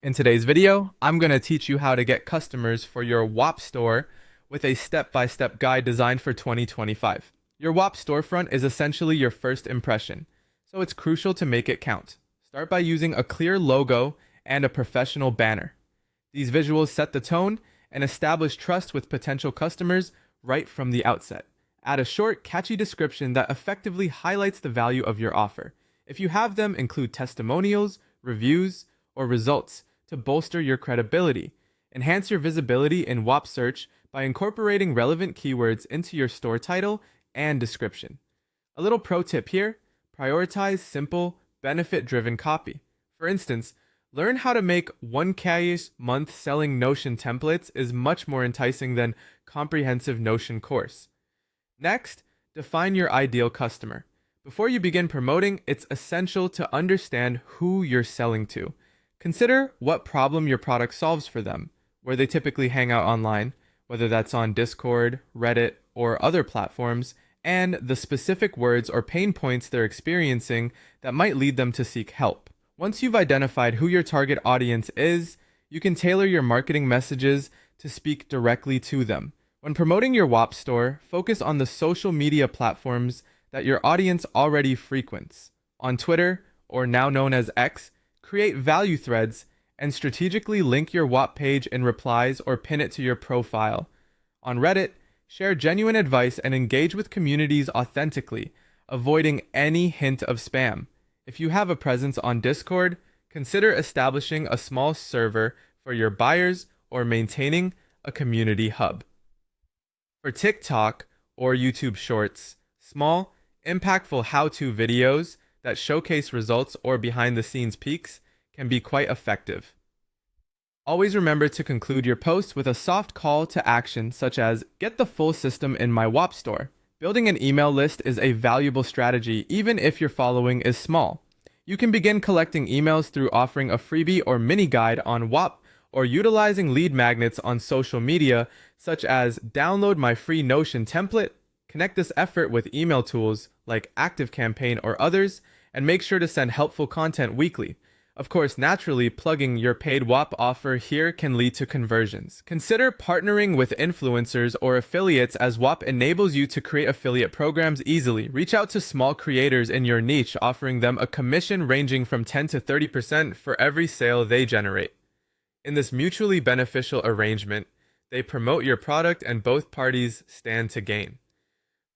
In today's video, I'm going to teach you how to get customers for your Whop store with a step-by-step guide designed for 2025. Your Whop storefront is essentially your first impression, so it's crucial to make it count. Start by using a clear logo and a professional banner. These visuals set the tone and establish trust with potential customers right from the outset. Add a short, catchy description that effectively highlights the value of your offer. If you have them, include testimonials, reviews, or results to bolster your credibility. Enhance your visibility in Whop search by incorporating relevant keywords into your store title and description. A little pro tip here: prioritize simple, benefit-driven copy. For instance, learn how to make 1K month selling Notion templates is much more enticing than comprehensive Notion course. Next, define your ideal customer. Before you begin promoting, it's essential to understand who you're selling to. Consider what problem your product solves for them, where they typically hang out online, whether that's on Discord, Reddit, or other platforms, and the specific words or pain points they're experiencing that might lead them to seek help. Once you've identified who your target audience is, you can tailor your marketing messages to speak directly to them. When promoting your Whop store, focus on the social media platforms that your audience already frequents. On Twitter, or now known as X, create value threads and strategically link your Whop page in replies or pin it to your profile. On Reddit, share genuine advice and engage with communities authentically, avoiding any hint of spam. If you have a presence on Discord, consider establishing a small server for your buyers or maintaining a community hub. For TikTok or YouTube Shorts, small, impactful how-to videos that showcase results or behind-the-scenes peeks can be quite effective. Always remember to conclude your post with a soft call to action, such as "Get the full system in my Whop store." Building an email list is a valuable strategy even if your following is small. You can begin collecting emails through offering a freebie or mini guide on Whop, or utilizing lead magnets on social media, such as "Download my free Notion template." Connect this effort with email tools like ActiveCampaign or others, and make sure to send helpful content weekly. Of course, naturally, plugging your paid Whop offer here can lead to conversions. Consider partnering with influencers or affiliates, as Whop enables you to create affiliate programs easily. Reach out to small creators in your niche, offering them a commission ranging from 10 to 30% for every sale they generate. In this mutually beneficial arrangement, they promote your product and both parties stand to gain.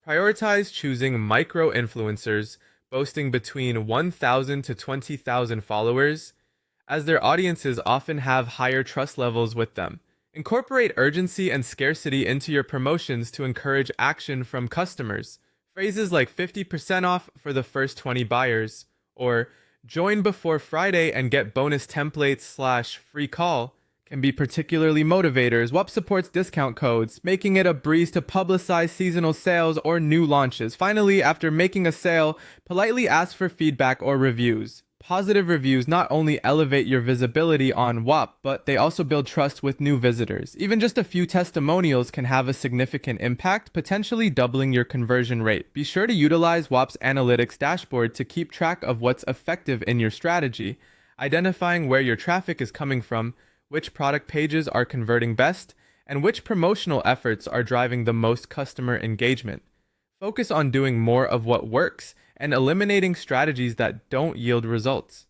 Prioritize choosing micro-influencers boasting between 1,000 to 20,000 followers, as their audiences often have higher trust levels with them. Incorporate urgency and scarcity into your promotions to encourage action from customers. Phrases like 50% off for the first 20 buyers, or "join before Friday and get bonus templates/free call" can be particularly motivators. Whop supports discount codes, making it a breeze to publicize seasonal sales or new launches. Finally, after making a sale, politely ask for feedback or reviews. Positive reviews not only elevate your visibility on Whop, but they also build trust with new visitors. Even just a few testimonials can have a significant impact, potentially doubling your conversion rate. Be sure to utilize Whop's analytics dashboard to keep track of what's effective in your strategy, identifying where your traffic is coming from, which product pages are converting best, and which promotional efforts are driving the most customer engagement. Focus on doing more of what works and eliminating strategies that don't yield results.